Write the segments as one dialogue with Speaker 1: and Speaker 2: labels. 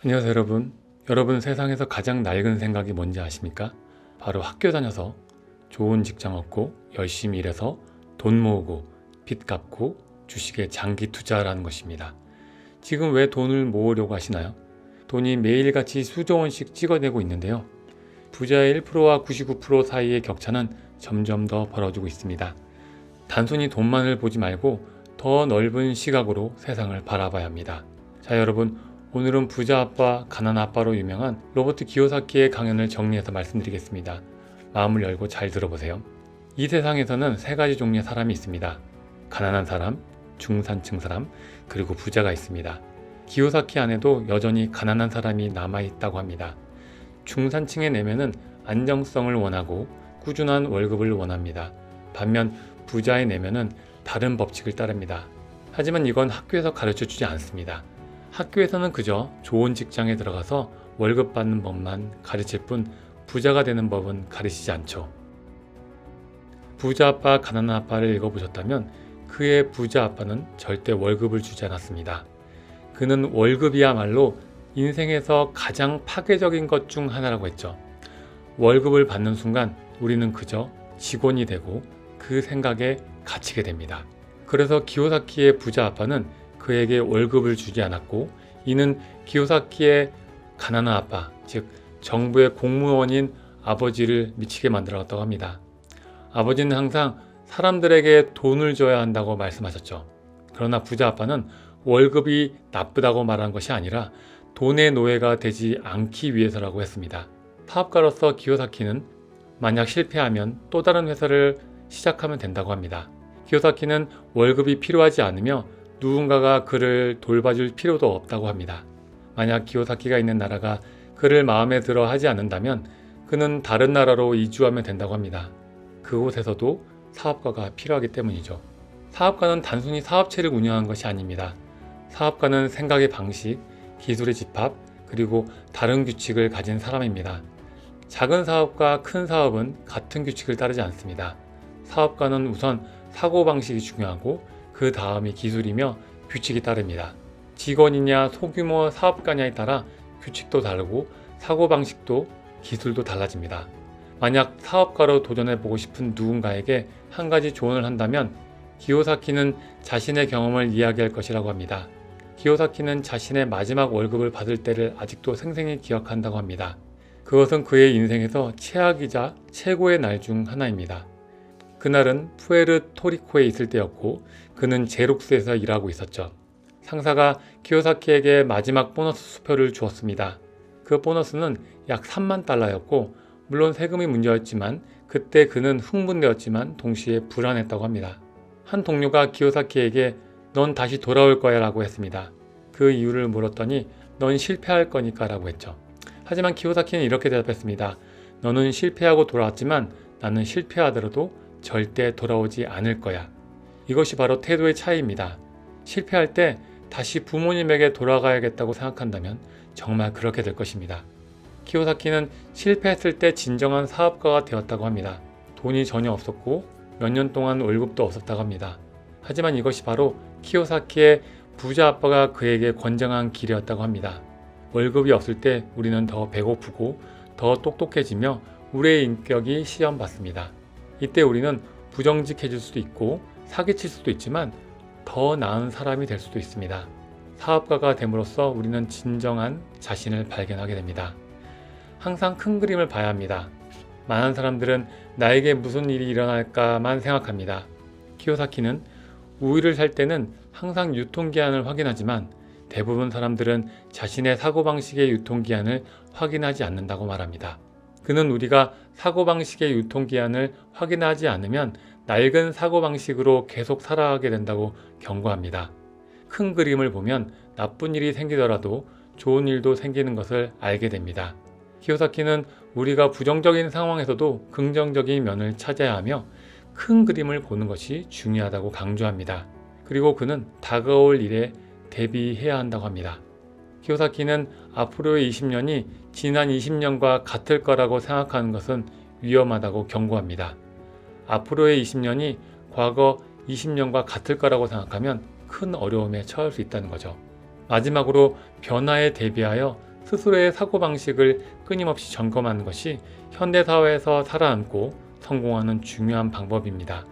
Speaker 1: 안녕하세요 여러분. 여러분 세상에서 가장 낡은 생각이 뭔지 아십니까? 바로 학교 다녀서 좋은 직장 얻고 열심히 일해서 돈 모으고 빚 갚고 주식에 장기 투자라는 것입니다. 지금 왜 돈을 모으려고 하시나요? 돈이 매일같이 수조 원씩 찍어내고 있는데요. 부자의 1%와 99% 사이의 격차는 점점 더 벌어지고 있습니다. 단순히 돈만을 보지 말고 더 넓은 시각으로 세상을 바라봐야 합니다. 자 여러분, 오늘은 부자 아빠, 가난 아빠로 유명한 로버트 기요사키의 강연을 정리해서 말씀드리겠습니다. 마음을 열고 잘 들어보세요. 이 세상에서는 세 가지 종류의 사람이 있습니다. 가난한 사람, 중산층 사람, 그리고 부자가 있습니다. 기요사키 안에도 여전히 가난한 사람이 남아있다고 합니다. 중산층의 내면은 안정성을 원하고 꾸준한 월급을 원합니다. 반면 부자의 내면은 다른 법칙을 따릅니다. 하지만 이건 학교에서 가르쳐주지 않습니다. 학교에서는 그저 좋은 직장에 들어가서 월급 받는 법만 가르칠 뿐 부자가 되는 법은 가르치지 않죠. 부자 아빠, 가난한 아빠를 읽어보셨다면 그의 부자 아빠는 절대 월급을 주지 않았습니다. 그는 월급이야말로 인생에서 가장 파괴적인 것 중 하나라고 했죠. 월급을 받는 순간 우리는 그저 직원이 되고 그 생각에 갇히게 됩니다. 그래서 기요사키의 부자 아빠는 그에게 월급을 주지 않았고, 이는 기요사키의 가난한 아빠, 즉 정부의 공무원인 아버지를 미치게 만들었다고 합니다. 아버지는 항상 사람들에게 돈을 줘야 한다고 말씀하셨죠. 그러나 부자 아빠는 월급이 나쁘다고 말한 것이 아니라 돈의 노예가 되지 않기 위해서라고 했습니다. 사업가로서 기요사키는 만약 실패하면 또 다른 회사를 시작하면 된다고 합니다. 기요사키는 월급이 필요하지 않으며 누군가가 그를 돌봐줄 필요도 없다고 합니다. 만약 기요사키가 있는 나라가 그를 마음에 들어 하지 않는다면 그는 다른 나라로 이주하면 된다고 합니다. 그곳에서도 사업가가 필요하기 때문이죠. 사업가는 단순히 사업체를 운영한 것이 아닙니다. 사업가는 생각의 방식, 기술의 집합, 그리고 다른 규칙을 가진 사람입니다. 작은 사업과 큰 사업은 같은 규칙을 따르지 않습니다. 사업가는 우선 사고방식이 중요하고 그 다음이 기술이며 규칙이 따릅니다. 직원이냐 소규모 사업가냐에 따라 규칙도 다르고 사고방식도 기술도 달라집니다. 만약 사업가로 도전해보고 싶은 누군가에게 한 가지 조언을 한다면 기요사키는 자신의 경험을 이야기할 것이라고 합니다. 기요사키는 자신의 마지막 월급을 받을 때를 아직도 생생히 기억한다고 합니다. 그것은 그의 인생에서 최악이자 최고의 날 중 하나입니다. 그날은 푸에르토리코에 있을 때였고 그는 제록스에서 일하고 있었죠. 상사가 기요사키에게 마지막 보너스 수표를 주었습니다. 그 보너스는 약 3만 달러였고 물론 세금이 문제였지만 그때 그는 흥분되었지만 동시에 불안했다고 합니다. 한 동료가 기요사키에게 넌 다시 돌아올 거야 라고 했습니다. 그 이유를 물었더니 넌 실패할 거니까 라고 했죠. 하지만 기요사키는 이렇게 대답했습니다. 너는 실패하고 돌아왔지만 나는 실패하더라도 절대 돌아오지 않을 거야. 이것이 바로 태도의 차이입니다. 실패할 때 다시 부모님에게 돌아가야겠다고 생각한다면 정말 그렇게 될 것입니다. 기요사키는 실패했을 때 진정한 사업가가 되었다고 합니다. 돈이 전혀 없었고 몇 년 동안 월급도 없었다고 합니다. 하지만 이것이 바로 기요사키의 부자 아빠가 그에게 권장한 길이었다고 합니다. 월급이 없을 때 우리는 더 배고프고 더 똑똑해지며 우리의 인격이 시험받습니다. 이때 우리는 부정직해질 수도 있고 사기칠 수도 있지만 더 나은 사람이 될 수도 있습니다. 사업가가 됨으로써 우리는 진정한 자신을 발견하게 됩니다. 항상 큰 그림을 봐야 합니다. 많은 사람들은 나에게 무슨 일이 일어날까만 생각합니다. 키요사키는 우유를 살 때는 항상 유통기한을 확인하지만 대부분 사람들은 자신의 사고방식의 유통기한을 확인하지 않는다고 말합니다. 그는 우리가 사고방식의 유통기한을 확인하지 않으면 낡은 사고방식으로 계속 살아가게 된다고 경고합니다. 큰 그림을 보면 나쁜 일이 생기더라도 좋은 일도 생기는 것을 알게 됩니다. 키요사키는 우리가 부정적인 상황에서도 긍정적인 면을 찾아야 하며 큰 그림을 보는 것이 중요하다고 강조합니다. 그리고 그는 다가올 일에 대비해야 한다고 합니다. 키요사키는 앞으로의 20년이 지난 20년과 같을 거라고 생각하는 것은 위험하다고 경고합니다. 앞으로의 20년이 과거 20년과 같을 거라고 생각하면 큰 어려움에 처할 수 있다는 거죠. 마지막으로 변화에 대비하여 스스로의 사고방식을 끊임없이 점검하는 것이 현대사회에서 살아남고 성공하는 중요한 방법입니다.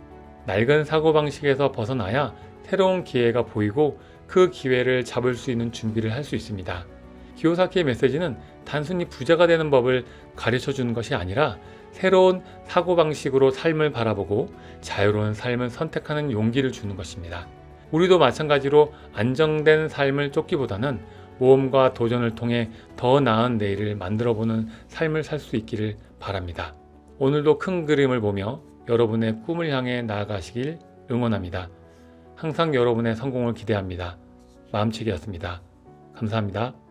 Speaker 1: 낡은 사고방식에서 벗어나야 새로운 기회가 보이고 그 기회를 잡을 수 있는 준비를 할 수 있습니다. 기요사키의 메시지는 단순히 부자가 되는 법을 가르쳐 주는 것이 아니라 새로운 사고방식으로 삶을 바라보고 자유로운 삶을 선택하는 용기를 주는 것입니다. 우리도 마찬가지로 안정된 삶을 쫓기보다는 모험과 도전을 통해 더 나은 내일을 만들어보는 삶을 살 수 있기를 바랍니다. 오늘도 큰 그림을 보며 여러분의 꿈을 향해 나아가시길 응원합니다. 항상 여러분의 성공을 기대합니다. 마음책이었습니다. 감사합니다.